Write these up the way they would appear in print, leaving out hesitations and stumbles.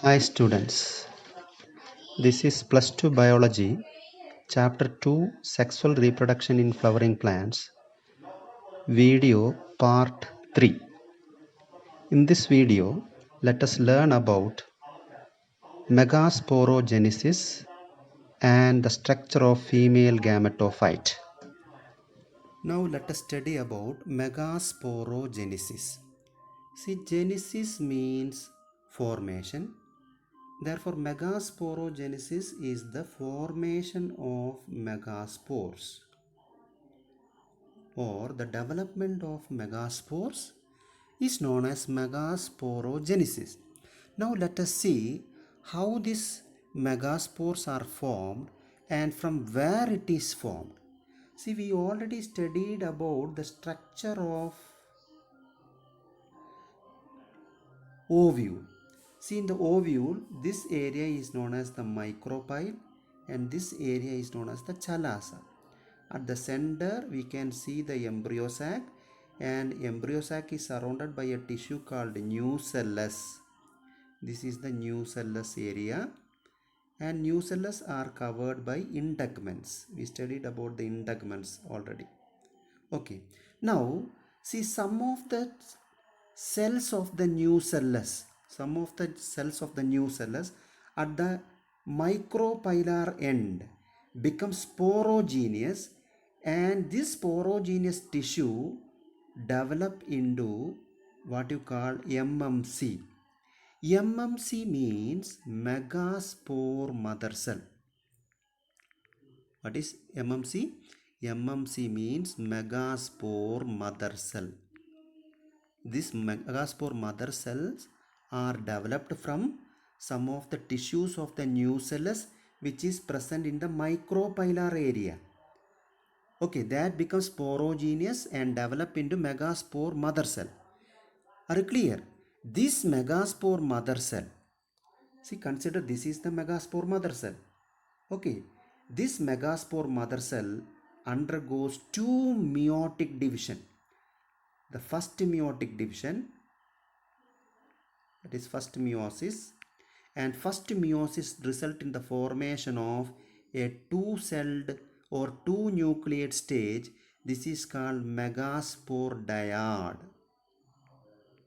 Hi students, this is plus 2 biology, chapter 2 sexual reproduction in flowering plants, video part 3. In this video, let us learn about megasporogenesis and the structure of female gametophyte. Now let us study about megasporogenesis. See, genesis means formation. Therefore, megasporogenesis is the formation of megaspores or the development of megaspores is known as megasporogenesis. Now let us see how these megaspores are formed and from where it is formed. See, we already studied about the structure of ovule. See, in the ovule, this area is known as the micropyle and this area is known as the chalasa. At the center, we can see the embryo sac, and embryo sac is surrounded by a tissue called nucellus. This is the nucellus area, and nucellus are covered by integuments. We studied about the integuments already. Okay, now see some of the cells of the nucellus at the micropylar end become sporogenous, and this sporogenous tissue develop into what you call MMC. MMC means megaspore mother cell. What is MMC? MMC means megaspore mother cell. These megaspore mother cells are developed from some of the tissues of the nucellus which is present in the micropylar area. Okay, that becomes sporogenous and develop into megaspore mother cell. Are you clear? This megaspore mother cell, see, consider this is the megaspore mother cell. Okay, this megaspore mother cell undergoes two meiotic division. The first meiotic division, that is first meiosis, and first meiosis result in the formation of a two-celled or two-nucleate stage. This is called megaspore dyad.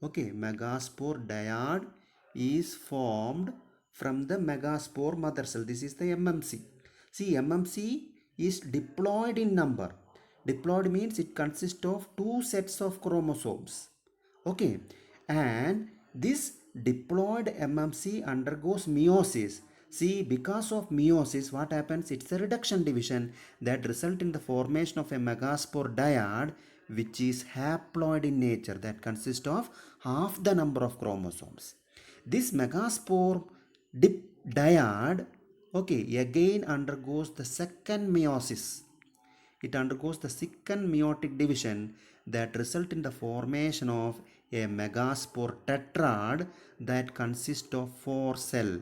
Okay, megaspore dyad is formed from the megaspore mother cell. This is the MMC. See, MMC is diploid in number. Diploid means it consists of two sets of chromosomes. Okay, and this diploid MMC undergoes meiosis. See, because of meiosis, what happens? It's a reduction division that result in the formation of a megaspore dyad, which is haploid in nature, that consists of half the number of chromosomes. This megaspore dyad, okay, again undergoes the second meiosis. It undergoes the second meiotic division that result in the formation of a megaspore tetrad that consists of 4 cells.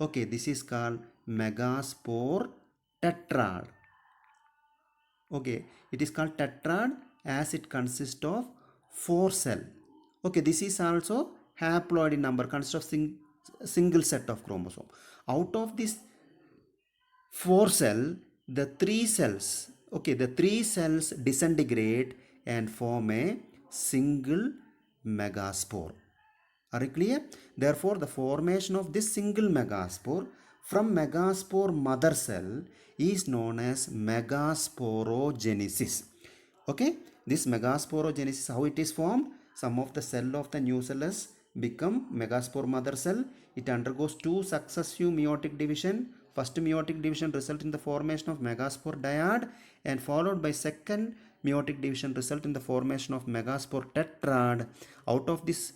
Okay, this is called megaspore tetrad. Okay, it is called tetrad as it consists of 4 cells. Okay, this is also haploid in number, consists of single set of chromosome. Out of this 4 cell, the 3 cells, okay, the 3 cells disintegrate and form a single megaspore. Are you clear? Therefore, the formation of this single megaspore from megaspore mother cell is known as megasporogenesis. Okay, this megasporogenesis, how it is formed? Some of the cell of the nucellus become megaspore mother cell. It undergoes two successive meiotic division. First meiotic division result in the formation of megaspore dyad, and followed by second meiotic division result in the formation of megaspore tetrad. Out of this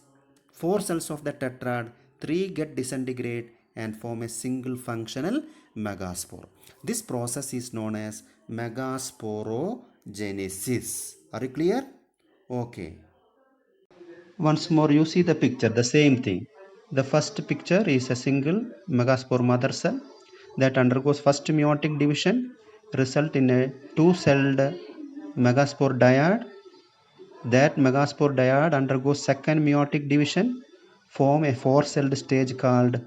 4 cells of the tetrad, 3 get disintegrate and form a single functional megaspore. This process is known as megasporogenesis. Are you clear? Okay. Once more you see the picture, the same thing. The first picture is a single megaspore mother cell that undergoes first meiotic division, result in a two-celled megaspore dyad. That megaspore dyad undergoes second meiotic division, form a four-celled stage called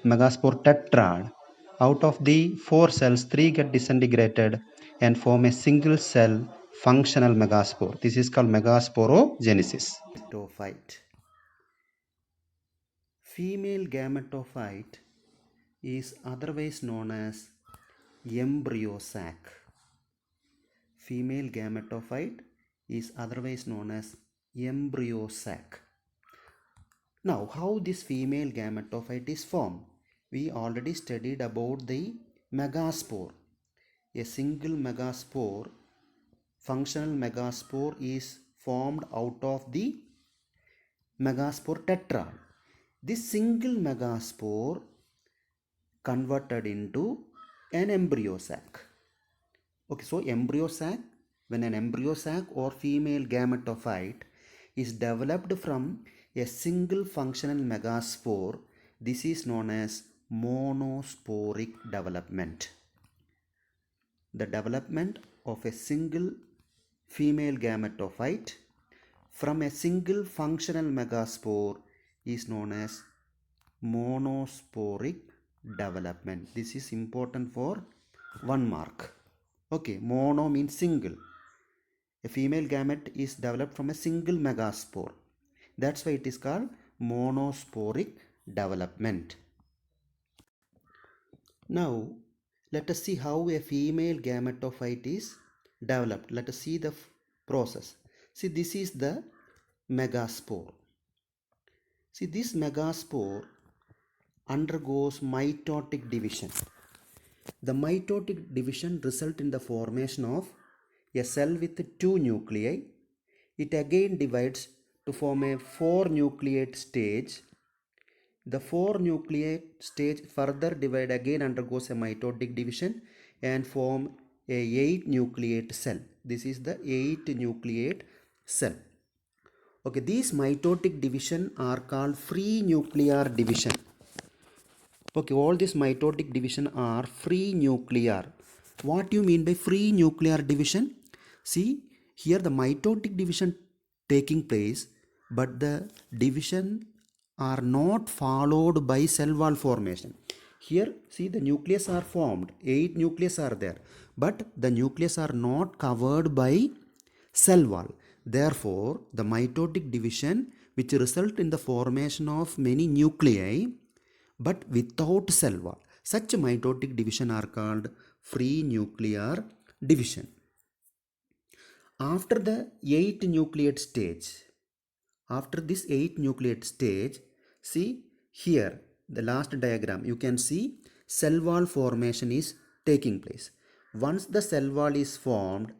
megaspore tetrad. Out of the four cells, three get disintegrated and form a single cell functional megaspore. This is called megasporogenesis. Gametophyte. Female gametophyte is otherwise known as embryo sac. Female gametophyte is otherwise known as embryo sac. Now, how this female gametophyte is formed? We already studied about the megaspore. A single megaspore, functional megaspore, is formed out of the megaspore tetrad. This single megaspore converted into an embryo sac. Okay, so embryo sac, when an embryo sac or female gametophyte is developed from a single functional megaspore, this is known as monosporic development. The development of a single female gametophyte from a single functional megaspore is known as monosporic development. This is important for 1 mark. Okay, mono means single. A female gamete is developed from a single megaspore. That's why it is called monosporic development. Now, let us see how a female gametophyte is developed. Let us see the process. See, this is the megaspore. See, this megaspore undergoes mitotic division. The mitotic division results in the formation of a cell with 2 nuclei. It again divides to form a 4 nucleate stage. The 4 nucleate stage further divide again undergoes a mitotic division and form a 8 nucleate cell. This is the 8 nucleate cell. Okay, these mitotic division are called free nuclear division. Okay, all these mitotic division are free nuclear. What do you mean by free nuclear division? See, here the mitotic division taking place, but the division are not followed by cell wall formation. Here, see, the nucleus are formed, 8 nucleus are there, but the nucleus are not covered by cell wall. Therefore, the mitotic division which result in the formation of many nuclei but without cell wall. Such mitotic division are called free nuclear division. After the 8 nucleate stage, after this 8 nucleate stage, see here the last diagram, you can see cell wall formation is taking place. Once the cell wall is formed,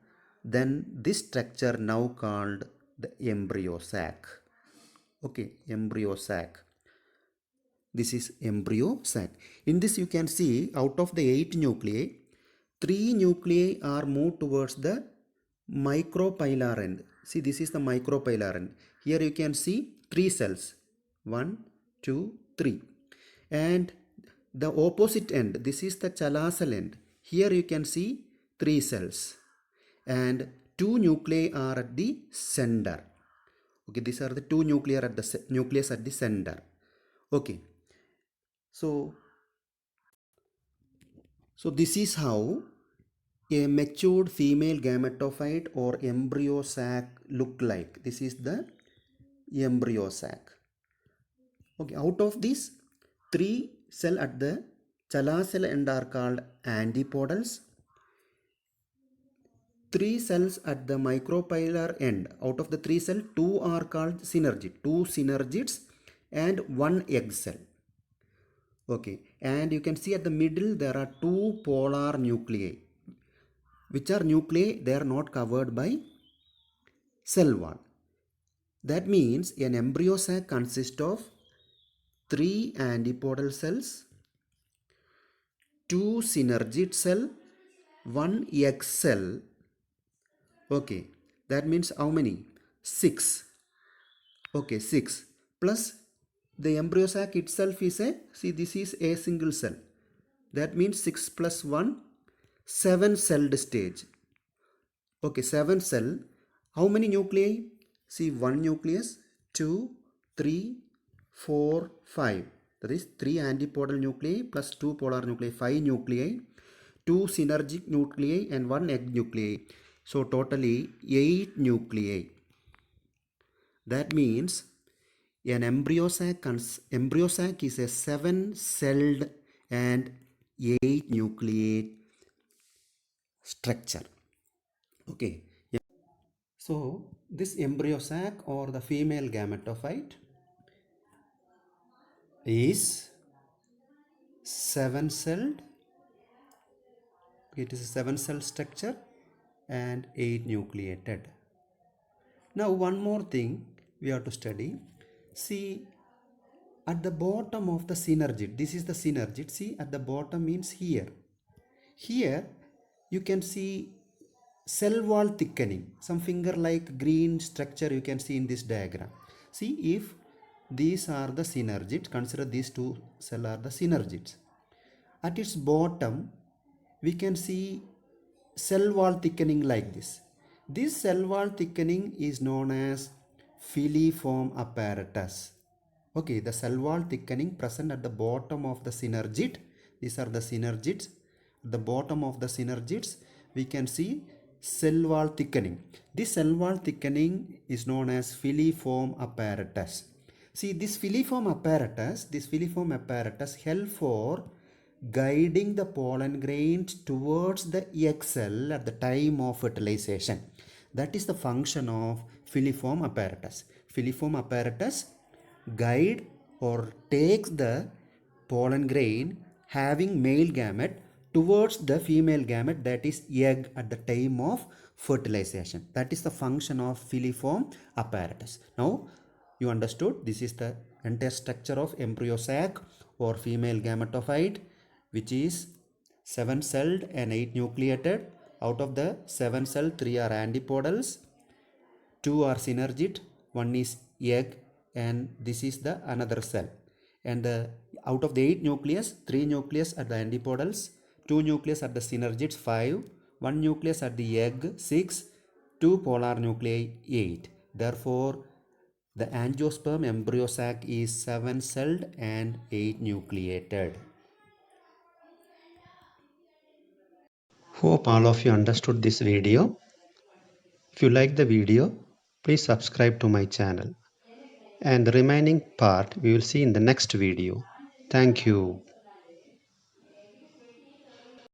then this structure now called the embryo sac. Okay, embryo sac. This is embryo sac. In this you can see out of the 8 nuclei, 3 nuclei are moved towards the micropylar end. See, this is the micropylar end. Here you can see 3 cells. 1, 2, 3. And the opposite end, this is the chalazal end. Here you can see 3 cells. And 2 nuclei are at the center. Okay, these are the 2 nucleus at the center. Okay. So this is how a matured female gametophyte or embryo sac look like. This is the embryo sac. Okay, out of these 3 cells at the chalazal end are called antipodals. 3 cells at the micropylar end. Out of the 3 cells, 2 are called synergid. 2 synergids and 1 egg cell. Okay, and you can see at the middle there are 2 polar nuclei. Which are nuclei? They are not covered by cell wall. That means an embryo sac consists of 3 antipodal cells, 2 synergid cell, 1 egg cell. Okay, that means how many? 6. Okay, 6 plus the embryo sac itself is this is a single cell. That means 6 plus 1, 7 celled stage. Okay, 7 cell. How many nuclei? See, 1 nucleus, 2, 3, 4, 5. That is 3 antipodal nuclei plus 2 polar nuclei, 5 nuclei, 2 synergic nuclei and 1 egg nuclei. So totally 8 nuclei. That means an embryo sac is a 7-celled and 8 nucleate structure. Okay. So this embryo sac or the female gametophyte is 7-celled. It is a 7-cell structure and 8 nucleated. Now one more thing we have to study. See, at the bottom of the synergid, this is the synergid. See, at the bottom means here. Here you can see cell wall thickening, some finger like green structure you can see in this diagram. See, if these are the synergids, consider these two cells are the synergids. At its bottom we can see cell wall thickening like this. This cell wall thickening is known as filiform apparatus. Okay, the cell wall thickening present at the bottom of the synergid. These are the synergids. At the bottom of the synergids we can see cell wall thickening. This cell wall thickening is known as filiform apparatus. See, this filiform apparatus help for guiding the pollen grains towards the egg cell at the time of fertilization. That is the function of filiform apparatus. Filiform apparatus guide or takes the pollen grain having male gamete towards the female gamete, that is egg, at the time of fertilization. That is the function of filiform apparatus. Now you understood, this is the entire structure of embryo sac or female gametophyte, which is 7-celled and 8 nucleated. Out of the 7 cell, 3 are antipodals, 2 are synergid, 1 is egg, and this is the another cell. And out of the 8 nucleus, 3 nucleus at the antipodals, 2 nucleus at the synergids, 5, 1 nucleus at the egg, 6, 2 polar nuclei, 8. Therefore, the angiosperm embryo sac is 7-celled and 8 nucleated. Hope all of you understood this video. If you like the video, please subscribe to my channel. And the remaining part we will see in the next video. Thank you.